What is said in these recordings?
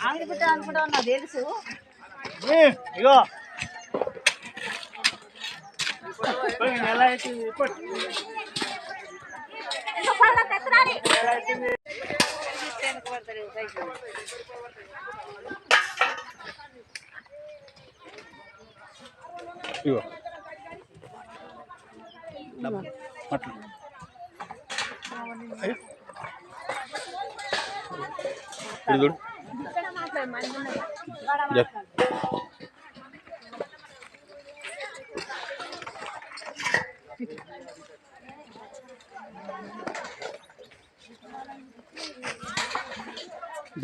అనుకుంటా ఉన్నా తెలుసు. ఇగో ఎలా అవుతుంది ఇప్పుడు ఇగో అట్లా చూడు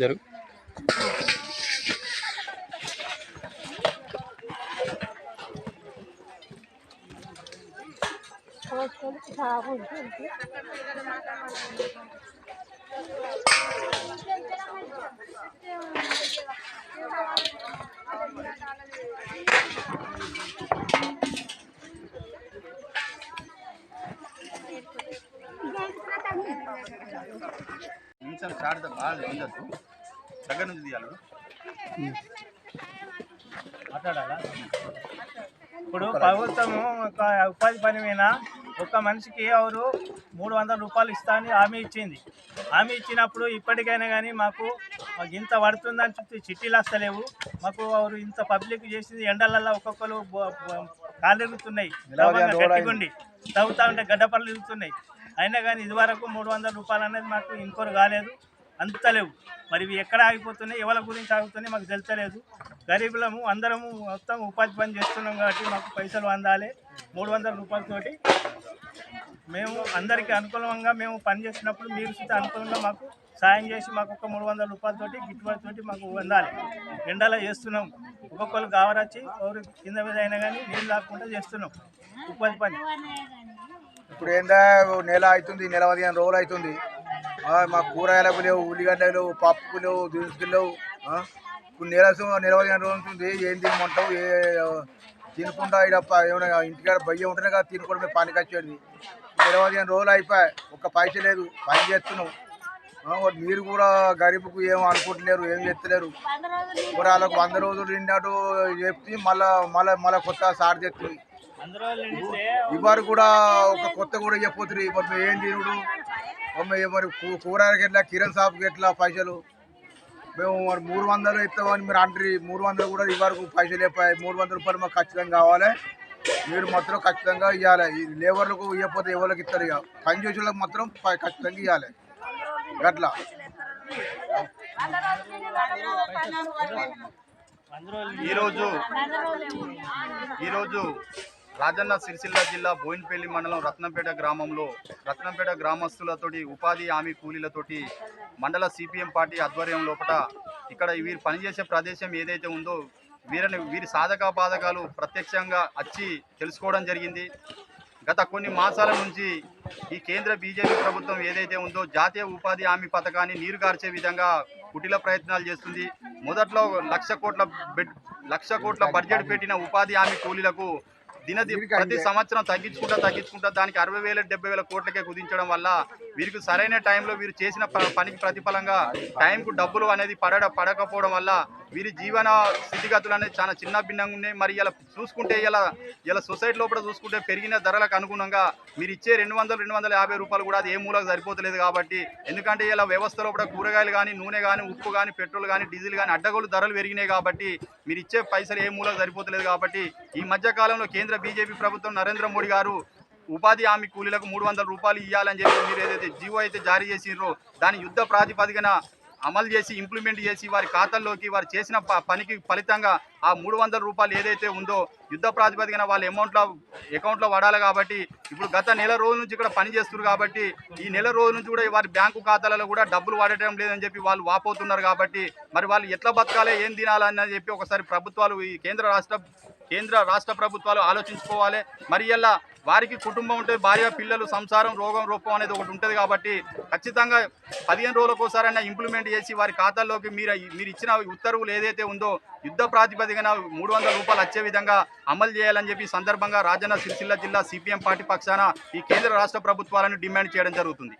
జరుగు నిమిషం స్టార్ట్ బాగా ఉండదు దగ్గర నుంచి తీయాలి మాట్లాడాలా. ఇప్పుడు ప్రభుత్వము ఒక ఉపాధి పని మీద ఒక మనిషికి ఎవరు 300 రూపాయలు ఇస్తా అని హామీ ఇచ్చింది. హామీ ఇచ్చినప్పుడు ఇప్పటికైనా కానీ మాకు ఇంత పడుతుందని చెప్పి చిట్టీలు వస్తలేవు. మాకు ఎవరు ఇంత పబ్లిక్ చేసింది ఎండలల్లో ఒక్కొక్కరు కాళ్ళెరుగుతున్నాయి, గట్టిగుండి తవ్వుతా ఉంటే గడ్డపర్లు ఎరుగుతున్నాయి. అయినా కానీ ఇదివరకు 300 రూపాయలు అనేది మాకు ఇంకోరు కాలేదు, అందుతలేవు. మరి ఇవి ఎక్కడ ఆగిపోతున్నాయి, ఎవరి గురించి ఆగుతున్నాయి మాకు తెలుస్తలేదు. గరీబులము అందరము మొత్తం ఉపాధి పని చేస్తున్నాం కాబట్టి మాకు పైసలు అందాలి. 300 రూపాయలతోటి మేము అందరికీ అనుకూలంగా మేము పని చేసినప్పుడు మీరు సుత అనుకూలంగా మాకు సాయం చేసి మాకు ఒక 300 రూపాయలతోటి గిట్టుబాటుతోటి మాకు అందాలి. ఎండలో చేస్తున్నాం, ఒక్కొక్కరు గావరచ్చి ఎవరు కింద మీద అయినా కానీ నీళ్ళు లేకుండా చేస్తున్నాం ఉపాధి పని. ఇప్పుడు ఏందా నెల అవుతుంది, నెల 15 రోజులు అవుతుంది. మాకు కూరగాయలకు లేవు, ఉల్లిగడ్డలు లేవు, పప్పు లేవు, దినుసులు లేవు. ఇప్పుడు నెల 15 రోజులు ఉంటుంది. ఏం తినమంటావు? తినకుండా ఇక్కడ ఏమైనా ఇంటికాడ బయ్య ఉంటేనే కదా తినకుండా పనికి వచ్చేది. 15 రోజులు అయిపోయాయి, ఒక్క పైస లేదు. పని చేస్తున్నావు, మీరు కూడా గరీబుకు ఏం అనుకుంటలేరు, ఏం చేస్తలేరు. వాళ్ళకు 100 రోజులు నిన్నట్టు చెప్తే మళ్ళీ కొత్త సార్ చెప్తుంది. ఇవారు కూడా ఒక కొత్త కూడా చెప్పొద్దు. ఇప్పుడు ఏం తినుడు మరి కూరగాయలకి ఎట్లా, కిరణ్ షాప్కి ఎట్లా పైసలు మేము మరి 300 ఇస్తామని మీరు అంటారు. 300 కూడా ఇవరకు పైసలు చెప్పాయి. 300 రూపాయలు మాకు ఖచ్చితంగా కావాలి, మీరు మాత్రం ఖచ్చితంగా ఇవ్వాలి. లేబర్లకు ఇవ్వకపోతే ఎవరికి ఇస్తారు? ఇక పని చేసే వాళ్ళకి మాత్రం ఖచ్చితంగా ఇవ్వాలి. అట్లా ఈరోజు రాజన్న సిరిసిల్ల జిల్లా బోయినపల్లి మండలం రత్నంపేట గ్రామస్తులతోటి ఉపాధి హామీ కూలీలతోటి మండల సిపిఎం పార్టీ ఆధ్వర్యం లోపల ఇక్కడ వీరు పనిచేసే ప్రదేశం ఏదైతే ఉందో వీరి సాధక బాధకాలు ప్రత్యక్షంగా వచ్చి తెలుసుకోవడం జరిగింది. గత కొన్ని మాసాల నుంచి ఈ కేంద్ర బీజేపీ ప్రభుత్వం ఏదైతే ఉందో జాతీయ ఉపాధి హామీ పథకాన్ని నీరుగార్చే విధంగా కుటిల ప్రయత్నాలు చేస్తుంది. మొదట్లో 1,00,00,000 కోట్ల బడ్జెట్ పెట్టిన ఉపాధి హామీ కూలీలకు ప్రతి సంవత్సరం తగ్గించుకుంటా దానికి 60,000 70,000 కోట్లకే కుదించడం వల్ల వీరికి సరైన టైంలో వీరు చేసిన పనికి ప్రతిఫలంగా టైంకు డబ్బులు అనేది పడకపోవడం వల్ల వీరి జీవన స్థితిగతులు అనేది చాలా చిన్న భిన్నంగా ఉన్నాయి. మరి ఇలా చూసుకుంటే ఇలా సొసైటీ లోపల చూసుకుంటే పెరిగిన ధరలకు అనుగుణంగా మీరు ఇచ్చే 200-250 రూపాయలు కూడా అది ఏ మూలకు సరిపోతలేదు. కాబట్టి ఎందుకంటే ఇలా వ్యవస్థ లోపల కూరగాయలు కానీ, నూనె కానీ, ఉప్పు కానీ, పెట్రోల్ కానీ, డీజిల్ కానీ అడ్డగోలు ధరలు పెరిగినాయి. కాబట్టి మీరు ఇచ్చే పైసలు ఏ మూలకు సరిపోతలేదు. కాబట్టి ఈ మధ్య కాలంలో కేంద్ర బీజేపీ ప్రభుత్వం నరేంద్ర మోడీ గారు ఉపాధి హామీ కూలీలకు 300 రూపాయలు ఇవ్వాలని చెప్పి మీరు ఏదైతే జీవో అయితే జారీ చేసినారో దాని యుద్ధ ప్రాతిపదికన అమలు చేసి ఇంప్లిమెంట్ చేసి వారి ఖాతాల్లోకి వారు చేసిన పనికి ఫలితంగా ఆ 300 రూపాయలు ఏదైతే ఉందో యుద్ధ ప్రాతిపదికన వాళ్ళ అకౌంట్లో పడాలి. కాబట్టి ఇప్పుడు గత నెల రోజుల నుంచి ఇక్కడ పని చేస్తున్నారు. కాబట్టి ఈ నెల రోజుల నుంచి కూడా వారి బ్యాంకు ఖాతాలలో కూడా డబ్బులు వాడటం లేదని చెప్పి వాళ్ళు వాపోతున్నారు. కాబట్టి మరి వాళ్ళు ఎట్లా బతకాలి, ఏం తినాలని చెప్పి ఒకసారి ప్రభుత్వాలు ఈ కేంద్ర రాష్ట్ర కేంద్ర రాష్ట్ర ప్రభుత్వాలు ఆలోచించుకోవాలి. మరి ఇలా వారికి కుటుంబం ఉంటే భార్య పిల్లలు సంసారం రోగం రూపం అనేది ఒకటి ఉంటుంది కాబట్టి ఖచ్చితంగా 15 రోజులకోసారైనా ఇంప్లిమెంట్ చేసి వారి ఖాతాల్లోకి మీరు ఇచ్చిన ఉత్తర్వులు ఏదైతే ఉందో యుద్ధ ప్రాతిపదికన 300 రూపాయలు వచ్చే విధంగా అమలు చేయాలని చెప్పి సందర్భంగా రాజన్న సిరిసిల్ల జిల్లా సిపిఎం పార్టీ పక్షాన ఈ కేంద్ర రాష్ట్ర ప్రభుత్వాలను డిమాండ్ చేయడం జరుగుతుంది.